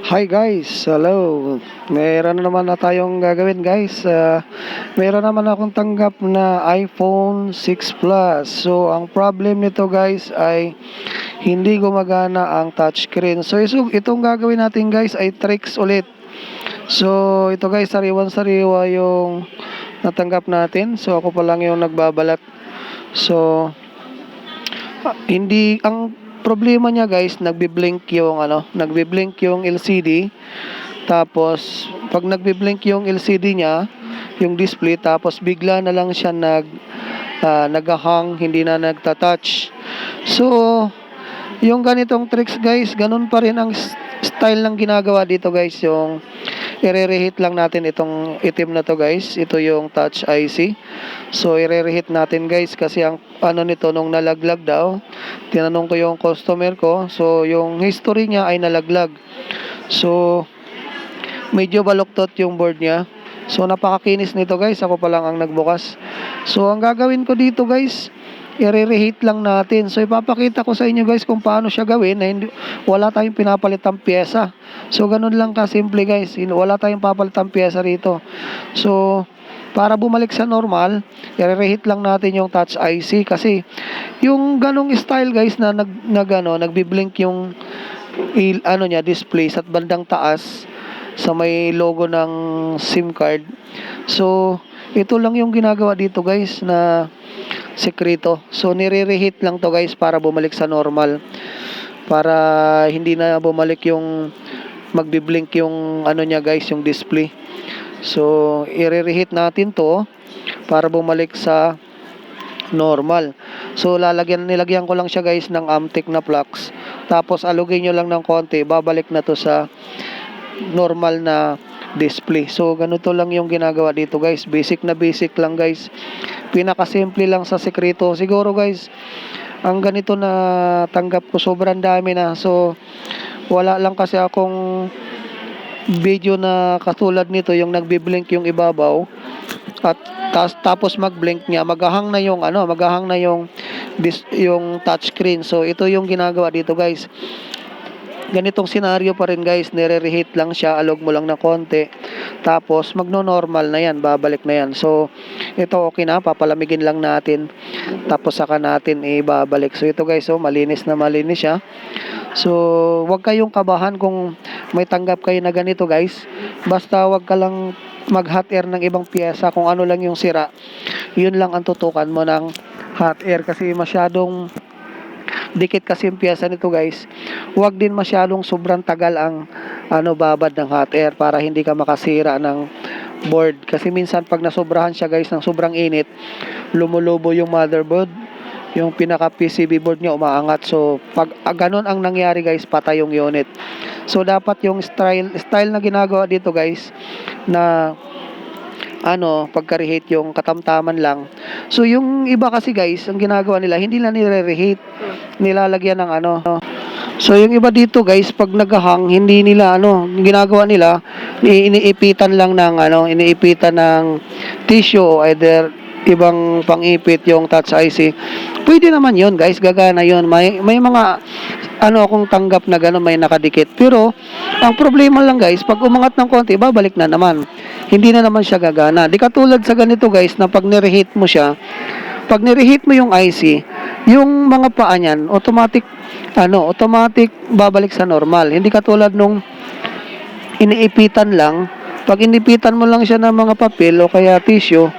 Hi guys, hello. Meron na naman na tayong gagawin guys. Meron naman akong tanggap na iPhone 6 Plus. So, ang problem nito guys ay hindi gumagana ang touchscreen. So, itong gagawin natin guys ay tricks ulit. So, ito guys, sariwan-sariwa yung natanggap natin. So, ako pa lang yung nagbabalat. So, hindi ang problema niya guys, nagbi-blink yung LCD. Tapos pag nagbi-blink yung LCD niya, yung display, tapos bigla na lang siya nag-hang, hindi na nagta-touch. So, yung ganitong tricks guys, ganun pa rin ang style ng ginagawa dito guys, yung i-reheat lang natin itong itim na to guys. Ito yung touch IC. So i-reheat natin guys kasi ang ano nito nung nalaglag daw. Tinanong ko yung customer ko. So yung history niya ay nalaglag. So medyo baluktot yung board niya. So napakakinis nito guys. Ako pa lang ang nagbukas. So ang gagawin ko dito guys, i-reheat lang natin. So ipapakita ko sa inyo guys kung paano siya gawin na wala tayong pinapalitang pyesa. So ganun lang kasimple guys. Wala tayong papalitang pyesa rito. So para bumalik sa normal, i-reheat lang natin yung touch IC kasi yung ganong style guys na nagbi-blink yung niya display sa bandang taas sa may logo ng SIM card. So ito lang yung ginagawa dito guys na sekreto. So nire-reheat lang to guys para bumalik sa normal. Para hindi na bumalik yung magbi-blink yung niya guys, yung display. So i-reheat natin to para bumalik sa normal. So nilagyan ko lang siya guys ng Amtech na flux. Tapos alugin nyo lang ng konti, babalik na to sa normal na display. So ganito lang yung ginagawa dito guys. Basic na basic lang guys. Pinakasimple lang sa sekreto. Siguro guys, ang ganito na tanggap ko sobrang dami na. So wala lang kasi akong video na katulad nito, yung nagbi-blink yung ibabaw at tapos mag-blink niya, maghahang na yung touchscreen. So ito yung ginagawa dito guys. Ganitong senaryo pa rin guys, nire-reheat lang siya, alog mo lang na konti, tapos magno-normal na yan, babalik na yan. So ito okay na, papalamigin lang natin, tapos saka natin ibabalik. So ito guys, malinis na malinis siya. So wag kayong kabahan kung may tanggap kayo na ganito guys, basta wag ka lang mag-hot air ng ibang piyesa. Kung ano lang yung sira, yun lang ang tutukan mo ng hot air, kasi masyadong dikit kasi yung piyesa nito guys. Huwag din masyadong sobrang tagal ang babad ng hot air para hindi ka makasira ng board. Kasi minsan pag nasobrahan siya guys ng sobrang init, lumulobo yung motherboard, yung pinaka PCB board niya umaangat. So pag ganun ang nangyari guys, patay yung unit. So dapat yung style na ginagawa dito guys, na pagka-reheat yung katamtaman lang. So yung iba kasi guys, ang ginagawa nila, hindi na nire-reheat, nilalagyan ng So yung iba dito guys, pag naghahang, hindi nila ginagawa nila, iniipitan lang ng iniipitan ng tissue o either ibang pang-ipit yung touch IC. Pwede naman yun guys, gagana yun. May mga akong tanggap na gano'n, may nakadikit. Pero ang problema lang guys, pag umangat ng konti, babalik na naman. Hindi na naman siya gagana. Di katulad sa ganito guys, na pag nireheat mo siya, pag nireheat mo yung IC, yung mga paa niyan, automatic babalik sa normal. Hindi katulad nung iniipitan lang. Pag inipitan mo lang siya ng mga papel o kaya tissue,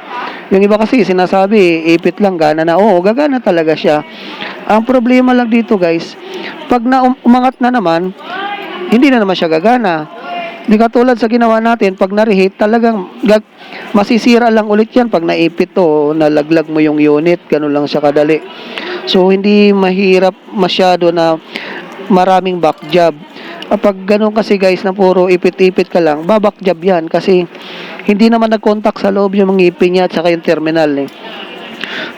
yung iba kasi sinasabi, ipit lang, gana na. Oo, gagana talaga siya. Ang problema lang dito guys, pag umangat na naman, hindi na naman siya gagana. Di katulad sa ginawa natin, pag na-reheat, talagang masisira lang ulit yan pag naipit to, nalaglag mo yung unit, ganun lang siya kadali. So hindi mahirap masyado na maraming back job. Pag ganun kasi guys na puro ipit-ipit ka lang, babak job yan kasi hindi naman nag-contact sa loob yung mga ngipin niya at saka yung terminal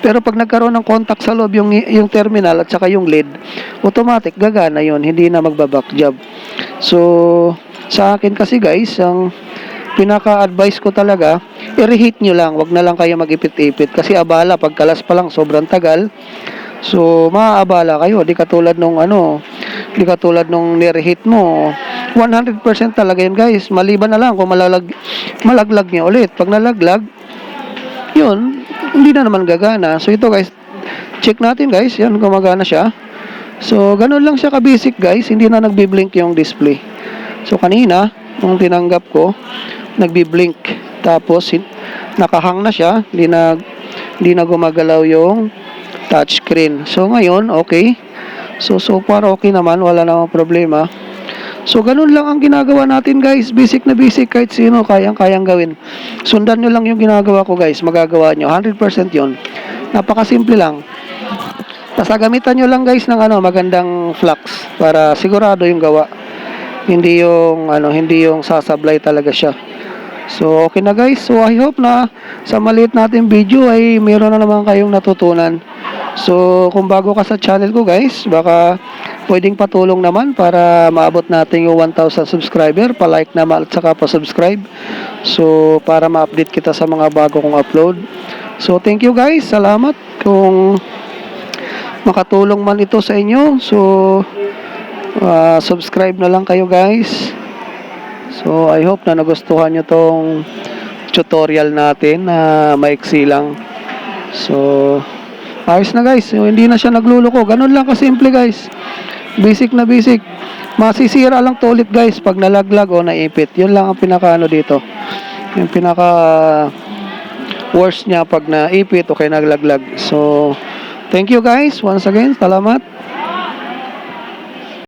Pero pag nagkaroon ng contact sa loob yung terminal at saka yung lid, automatic gagana yon, hindi na magbaback job. So sa akin kasi guys, ang pinaka-advice ko talaga, i-reheat nyo lang, wag na lang kayo mag-ipit-ipit kasi abala, pagkalas pa lang sobrang tagal. So maaabala kayo, di katulad nung nireheat mo, 100% talaga yun guys. Maliban na lang kung malaglag niya ulit. Pag nalaglag, yun, hindi na naman gagana. So ito guys, check natin guys, yan gumagana siya. So ganun lang siya ka-basic guys, hindi na nagbi-blink yung display. So kanina, nung tinanggap ko, nagbi-blink. Tapos nakahang na siya, hindi na gumagalaw yung touchscreen. So ngayon, okay. So far okay naman, wala namang problema. So ganun lang ang ginagawa natin guys, basic na basic, kahit sino kayang gawin. Sundan nyo lang yung ginagawa ko guys, magagawa nyo, 100% yun. Napakasimple lang. Basta gamitan nyo lang guys ng magandang flux para sigurado yung gawa. Hindi yung sasablay talaga siya. So okay na guys. So I hope na sa maliit natin video ay meron na naman kayong natutunan. So kung bago ka sa channel ko guys, baka pwedeng patulong naman para maabot natin yung 1,000 subscriber, pa-like naman at saka pa-subscribe. So para ma-update kita sa mga bago kong upload. So thank you guys. Salamat kung makatulong man ito sa inyo. So subscribe na lang kayo guys. So I hope na nagustuhan nyo tong tutorial natin na maiksi lang. So ayos na guys. So, hindi na siya nagluloko. Ganun lang kasimple guys. Basic na basic. Masisira lang to ulit guys pag nalaglag o naipit. Yun lang ang pinaka dito. Yung pinaka worst niya pag naipit o kaya naglaglag. So thank you guys once again. Salamat.